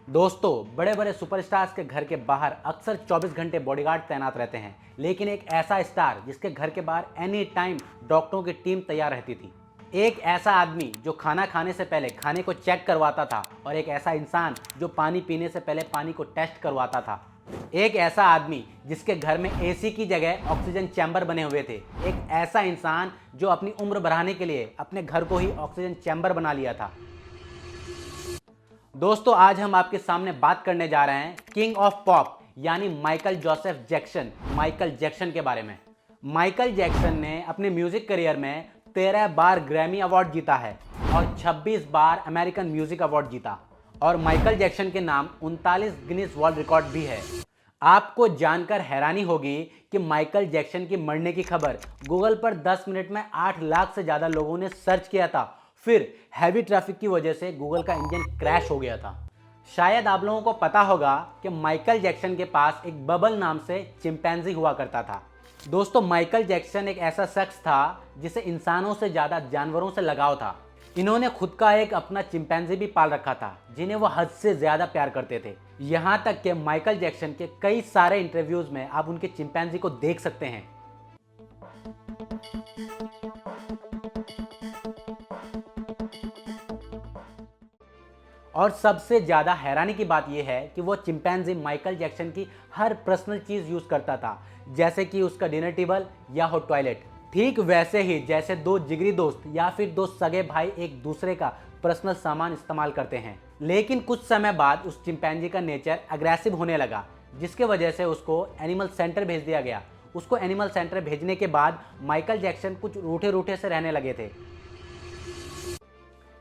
दोस्तों, बड़े बड़े सुपरस्टार्स के घर के बाहर अक्सर 24 घंटे बॉडीगार्ड तैनात रहते हैं, लेकिन एक ऐसा स्टार जिसके घर के बाहर एनी टाइम डॉक्टरों की टीम तैयार रहती थी। एक ऐसा आदमी जो खाना खाने से पहले खाने को चेक करवाता था, और एक ऐसा इंसान जो पानी पीने से पहले पानी को टेस्ट करवाता था। एक ऐसा आदमी जिसके घर में एसी की जगह ऑक्सीजन चैम्बर बने हुए थे। एक ऐसा इंसान जो अपनी उम्र बढ़ाने के लिए अपने घर को ही ऑक्सीजन चैम्बर बना लिया था। दोस्तों, आज हम आपके सामने बात करने जा रहे हैं किंग ऑफ पॉप यानी Michael Joseph Jackson, Michael Jackson के बारे में। माइकल जैक्सन ने अपने म्यूजिक करियर में 13 बार ग्रैमी अवार्ड जीता है और 26 बार अमेरिकन म्यूजिक अवार्ड जीता, और माइकल जैक्सन के नाम 39 गिनीज वर्ल्ड रिकॉर्ड भी है। आपको जानकर हैरानी होगी कि माइकल जैक्सन की मरने की खबर गूगल पर 10 मिनट में 8 लाख से ज़्यादा लोगों ने सर्च किया था। फिर हैवी ट्रैफिक की वजह से गूगल का इंजन क्रैश हो गया था। शायद आप लोगों को पता होगा कि माइकल जैक्सन के पास एक बबल नाम से चिंपैंजी हुआ करता था। दोस्तों, माइकल जैक्सन एक ऐसा शख्स था जिसे इंसानों से ज़्यादा जानवरों से लगाव था। इन्होंने खुद का एक अपना चिंपैंजी भी पाल रखा था जिन्हें वो हद से ज़्यादा प्यार करते थे। यहाँ तक कि माइकल जैक्सन के कई सारे इंटरव्यूज़ में आप उनके चिंपैंजी को देख सकते हैं। और सबसे ज़्यादा हैरानी की बात यह है कि वो चिंपैंजी माइकल जैक्सन की हर पर्सनल चीज़ यूज़ करता था, जैसे कि उसका डिनर टेबल या हो टॉयलेट। ठीक वैसे ही जैसे दो जिगरी दोस्त या फिर दो सगे भाई एक दूसरे का पर्सनल सामान इस्तेमाल करते हैं। लेकिन कुछ समय बाद उस चिंपैंजी का नेचर अग्रेसिव होने लगा, जिसके वजह से उसको एनिमल सेंटर भेज दिया गया। उसको एनिमल सेंटर भेजने के बाद माइकल जैक्सन कुछ रूठे रूठे से रहने लगे थे।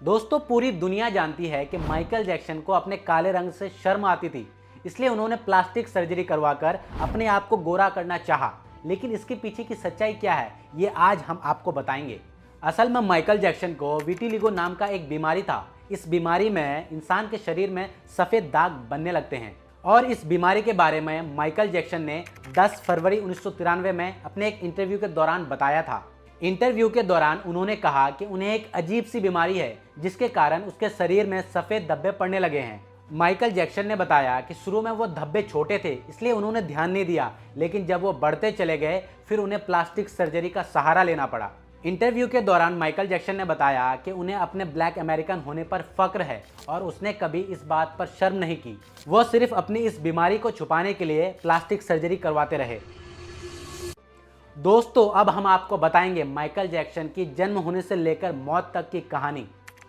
दोस्तों, पूरी दुनिया जानती है कि माइकल जैक्सन को अपने काले रंग से शर्म आती थी, इसलिए उन्होंने प्लास्टिक सर्जरी करवाकर अपने आप को गोरा करना चाहा। लेकिन इसके पीछे की सच्चाई क्या है, ये आज हम आपको बताएंगे। असल में माइकल जैक्सन को विटिलिगो नाम का एक बीमारी था। इस बीमारी में इंसान के शरीर में सफ़ेद दाग बनने लगते हैं, और इस बीमारी के बारे में माइकल जैक्सन ने 10 फरवरी 1993 में अपने एक इंटरव्यू के दौरान बताया था। इंटरव्यू के दौरान उन्होंने कहा कि उन्हें एक अजीब सी बीमारी है जिसके कारण उसके शरीर में सफ़ेद धब्बे पड़ने लगे हैं। माइकल जैक्सन ने बताया कि शुरू में वो धब्बे छोटे थे, इसलिए उन्होंने ध्यान नहीं दिया, लेकिन जब वो बढ़ते चले गए फिर उन्हें प्लास्टिक सर्जरी का सहारा लेना पड़ा। इंटरव्यू के दौरान माइकल जैक्सन ने बताया कि उन्हें अपने ब्लैक अमेरिकन होने पर फक्र है और उसने कभी इस बात पर शर्म नहीं की। वो सिर्फ अपनी इस बीमारी को छुपाने के लिए प्लास्टिक सर्जरी करवाते रहे। दोस्तों, अब हम आपको बताएंगे माइकल जैक्सन की जन्म होने से लेकर मौत तक की कहानी।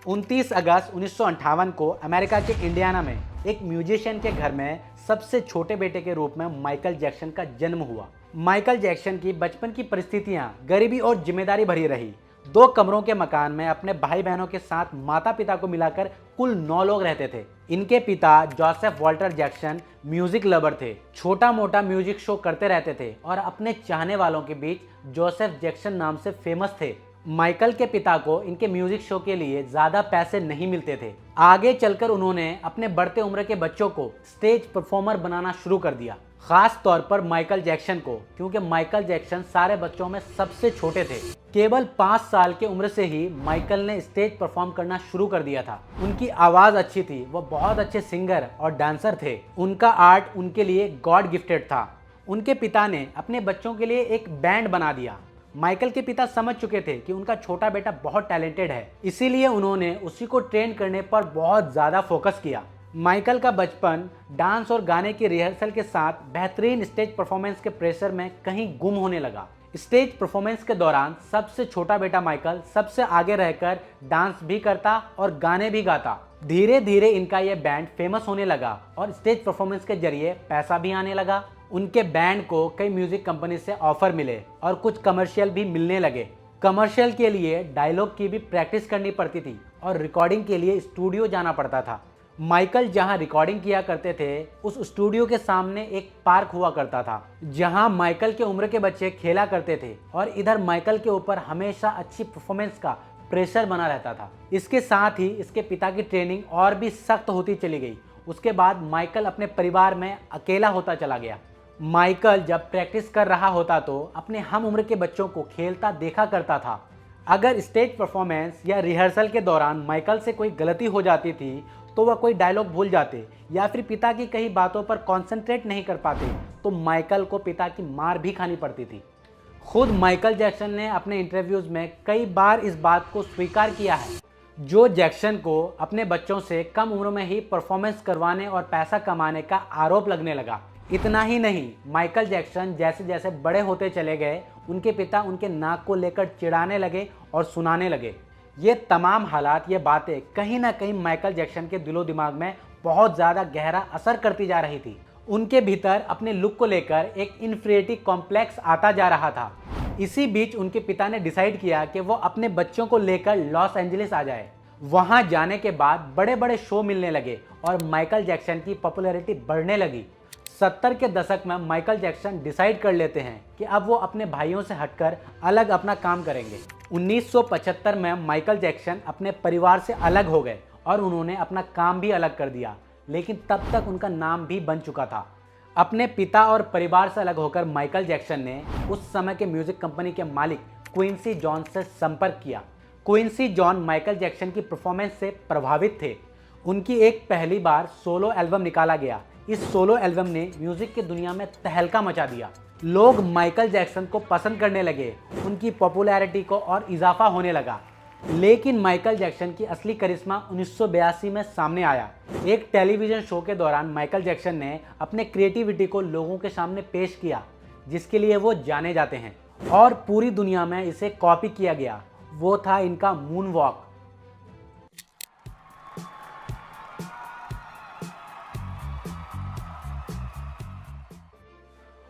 29 अगस्त 1958 को अमेरिका के इंडियाना में एक म्यूजिशियन के घर में सबसे छोटे बेटे के रूप में माइकल जैक्सन का जन्म हुआ। माइकल जैक्सन की बचपन की परिस्थितियां गरीबी और जिम्मेदारी भरी रही। 2 कमरों के मकान में अपने भाई बहनों के साथ माता पिता को मिलाकर कुल 9 लोग रहते थे। इनके पिता Joseph Walter Jackson music lover थे, छोटा मोटा म्यूजिक शो करते रहते थे और अपने चाहने वालों के बीच जोसेफ जैक्सन नाम से फेमस थे। माइकल के पिता को इनके म्यूजिक शो के लिए ज़्यादा पैसे नहीं मिलते थे। आगे चलकर उन्होंने अपने बढ़ते उम्र के बच्चों को स्टेज परफॉर्मर बनाना शुरू कर दिया, खास तौर पर माइकल जैक्सन को, क्योंकि माइकल जैक्सन सारे बच्चों में सबसे छोटे थे। केवल 5 साल की उम्र से ही माइकल ने स्टेज परफॉर्म करना शुरू कर दिया था। उनकी आवाज़ अच्छी थी, वो बहुत अच्छे सिंगर और डांसर थे। उनका आर्ट उनके लिए गॉड गिफ्टेड था। उनके पिता ने अपने बच्चों के लिए एक बैंड बना दिया। माइकल के पिता समझ चुके थे कि उनका छोटा बेटा बहुत टैलेंटेड है, इसीलिए उन्होंने उसी को ट्रेन करने पर बहुत ज़्यादा फोकस किया। माइकल का बचपन डांस और गाने की रिहर्सल के साथ बेहतरीन स्टेज परफॉर्मेंस के प्रेशर में कहीं गुम होने लगा। स्टेज परफॉर्मेंस के दौरान सबसे छोटा बेटा माइकल सबसे आगे रहकर डांस भी करता और गाने भी गाता। धीरे धीरे इनका यह बैंड फेमस होने लगा और स्टेज परफॉर्मेंस के जरिए पैसा भी आने लगा। उनके बैंड को कई म्यूजिक कंपनी से ऑफर मिले और कुछ कमर्शियल भी मिलने लगे। कमर्शियल के लिए डायलॉग की भी प्रैक्टिस करनी पड़ती थी और रिकॉर्डिंग के लिए स्टूडियो जाना पड़ता था। माइकल जहां रिकॉर्डिंग किया करते थे, उस स्टूडियो के सामने एक पार्क हुआ करता था जहां माइकल के उम्र के बच्चे खेला करते थे, और इधर माइकल के ऊपर हमेशा अच्छी परफॉर्मेंस का प्रेशर बना रहता था। इसके साथ ही इसके पिता की ट्रेनिंग और भी सख्त होती चली गई। उसके बाद माइकल अपने परिवार में अकेला होता चला गया। माइकल जब प्रैक्टिस कर रहा होता तो अपने हम उम्र के बच्चों को खेलता देखा करता था। अगर स्टेज परफॉर्मेंस या रिहर्सल के दौरान माइकल से कोई गलती हो जाती थी तो वह कोई डायलॉग भूल जाते या फिर पिता की कई बातों पर कंसंट्रेट नहीं कर पाते तो माइकल को पिता की मार भी खानी पड़ती थी। खुद माइकल जैक्सन ने अपने इंटरव्यूज में कई बार इस बात को स्वीकार किया है। जो जैक्सन को अपने बच्चों से कम उम्र में ही परफॉर्मेंस करवाने और पैसा कमाने का आरोप लगने लगा। इतना ही नहीं, माइकल जैक्सन जैसे जैसे बड़े होते चले गए, उनके पिता उनके नाक को लेकर चिढ़ाने लगे और सुनाने लगे। ये तमाम हालात, ये बातें कहीं ना कहीं माइकल जैक्सन के दिलो दिमाग में बहुत ज़्यादा गहरा असर करती जा रही थी। उनके भीतर अपने लुक को लेकर एक इन्फीरियरिटी कॉम्प्लेक्स आता जा रहा था। इसी बीच उनके पिता ने डिसाइड किया कि वो अपने बच्चों को लेकर लॉस एंजलिस आ जाए। वहां जाने के बाद बड़े बड़े शो मिलने लगे और माइकल जैक्सन की पॉपुलैरिटी बढ़ने लगी। 70 के दशक में माइकल जैक्सन डिसाइड कर लेते हैं कि अब वो अपने भाइयों से हटकर अलग अपना काम करेंगे। 1975 में माइकल जैक्सन अपने परिवार से अलग हो गए और उन्होंने अपना काम भी अलग कर दिया, लेकिन तब तक उनका नाम भी बन चुका था। अपने पिता और परिवार से अलग होकर माइकल जैक्सन ने उस समय के म्यूजिक कंपनी के मालिक क्विंसी जॉन्स से संपर्क किया। क्विंसी जॉन माइकल जैक्सन की परफॉर्मेंस से प्रभावित थे। उनकी एक पहली बार सोलो एल्बम निकाला गया। इस सोलो एल्बम ने म्यूजिक की दुनिया में तहलका मचा दिया। लोग माइकल जैक्सन को पसंद करने लगे, उनकी पॉपुलैरिटी को और इजाफा होने लगा। लेकिन माइकल जैक्सन की असली करिश्मा 1982 में सामने आया। एक टेलीविजन शो के दौरान माइकल जैक्सन ने अपने क्रिएटिविटी को लोगों के सामने पेश किया, जिसके लिए वो जाने जाते हैं और पूरी दुनिया में इसे कॉपी किया गया। वो था इनका मून वॉक।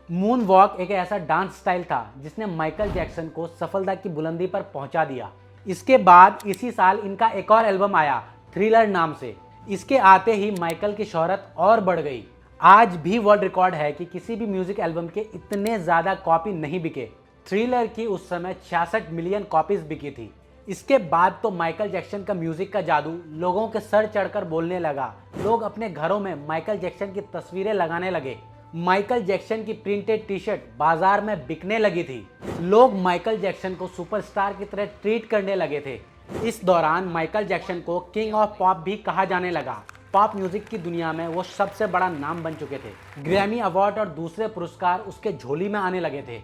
मून वॉक एक ऐसा डांस स्टाइल था जिसने माइकल जैक्सन को सफलता की बुलंदी पर पहुंचा दिया। इसके बाद इसी साल इनका एक और एल्बम आया, थ्रिलर नाम से। इसके आते ही माइकल की शोहरत और बढ़ गई। आज भी वर्ल्ड रिकॉर्ड है कि किसी भी म्यूजिक एल्बम के इतने ज़्यादा कॉपी नहीं बिके। थ्रिलर की उस समय 66 मिलियन कॉपीज बिकी थी। इसके बाद तो माइकल जैक्सन का म्यूजिक का जादू लोगों के सर चढ़कर बोलने लगा। लोग अपने घरों में माइकल जैक्सन की तस्वीरें लगाने लगे। माइकल जैक्सन की प्रिंटेड टी शर्ट बाजार में बिकने लगी थी। लोग माइकल जैक्सन को सुपरस्टार की तरह ट्रीट करने लगे थे। इस दौरान माइकल जैक्सन को किंग ऑफ पॉप भी कहा जाने लगा। पॉप म्यूजिक की दुनिया में वो सबसे बड़ा नाम बन चुके थे। ग्रैमी अवार्ड और दूसरे पुरस्कार उसके झोली में आने लगे थे।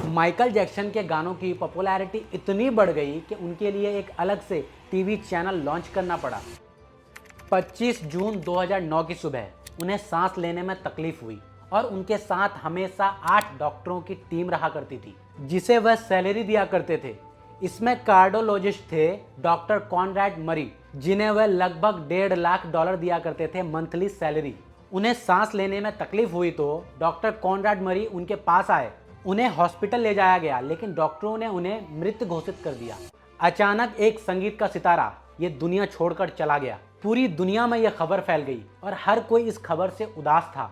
माइकल जैक्सन के गानों की पॉपुलैरिटी इतनी बढ़ गई कि उनके लिए एक अलग से टीवी चैनल लॉन्च करना पड़ा। 25 जून 2009 की सुबह उन्हें सांस लेने में तकलीफ हुई और उनके साथ हमेशा 8 डॉक्टरों की टीम रहा करती थी, जिसे वह सैलरी दिया करते थे। इसमें कार्डियोलॉजिस्ट थे डॉक्टर कॉनराड मरी, जिन्हें वह लगभग $1.5 लाख दिया करते थे मंथली सैलरी। उन्हें सांस लेने में तकलीफ हुई तो डॉक्टर कॉनराड मरी उनके पास आए। उन्हें हॉस्पिटल ले जाया गया, लेकिन डॉक्टरों ने उन्हें मृत घोषित कर दिया। अचानक एक संगीत का सितारा ये दुनिया छोड़कर चला गया। पूरी दुनिया में यह खबर फैल गई और हर कोई इस खबर से उदास था।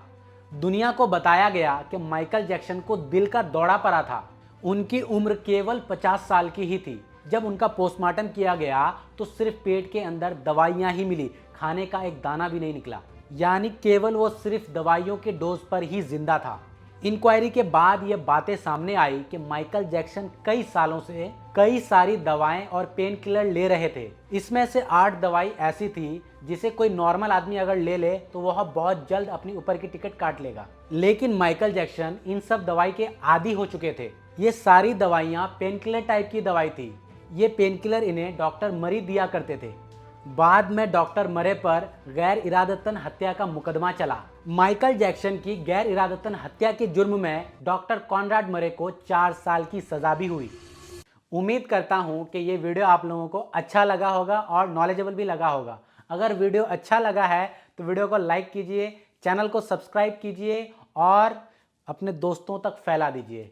दुनिया को बताया गया कि माइकल जैक्सन को दिल का दौरा पड़ा था। उनकी उम्र केवल 50 साल की ही थी। जब उनका पोस्टमार्टम किया गया तो सिर्फ पेट के अंदर दवाइयां ही मिली, खाने का एक दाना भी नहीं निकला। यानी केवल वो सिर्फ दवाइयों के डोज पर ही जिंदा था। इंक्वायरी के बाद ये बातें सामने आई कि माइकल जैक्सन कई सालों से कई सारी दवाएं और पेन किलर ले रहे थे। इसमें से 8 दवाई ऐसी थी जिसे कोई नॉर्मल आदमी अगर ले ले तो वह बहुत जल्द अपनी ऊपर की टिकट काट लेगा। लेकिन माइकल जैक्सन इन सब दवाई के आदी हो चुके थे। ये सारी दवाइयाँ पेन किलर टाइप की दवाई थी। ये पेन किलर इन्हें डॉक्टर मरी दिया करते थे। बाद में डॉक्टर मरे पर गैर इरादतन हत्या का मुकदमा चला। माइकल जैक्सन की गैर इरादतन हत्या के जुर्म में डॉक्टर कॉनराड मरे को 4 साल की सजा भी हुई। उम्मीद करता हूं कि ये वीडियो आप लोगों को अच्छा लगा होगा और नॉलेजेबल भी लगा होगा। अगर वीडियो अच्छा लगा है तो वीडियो को लाइक कीजिए, चैनल को सब्सक्राइब कीजिए और अपने दोस्तों तक फैला दीजिए।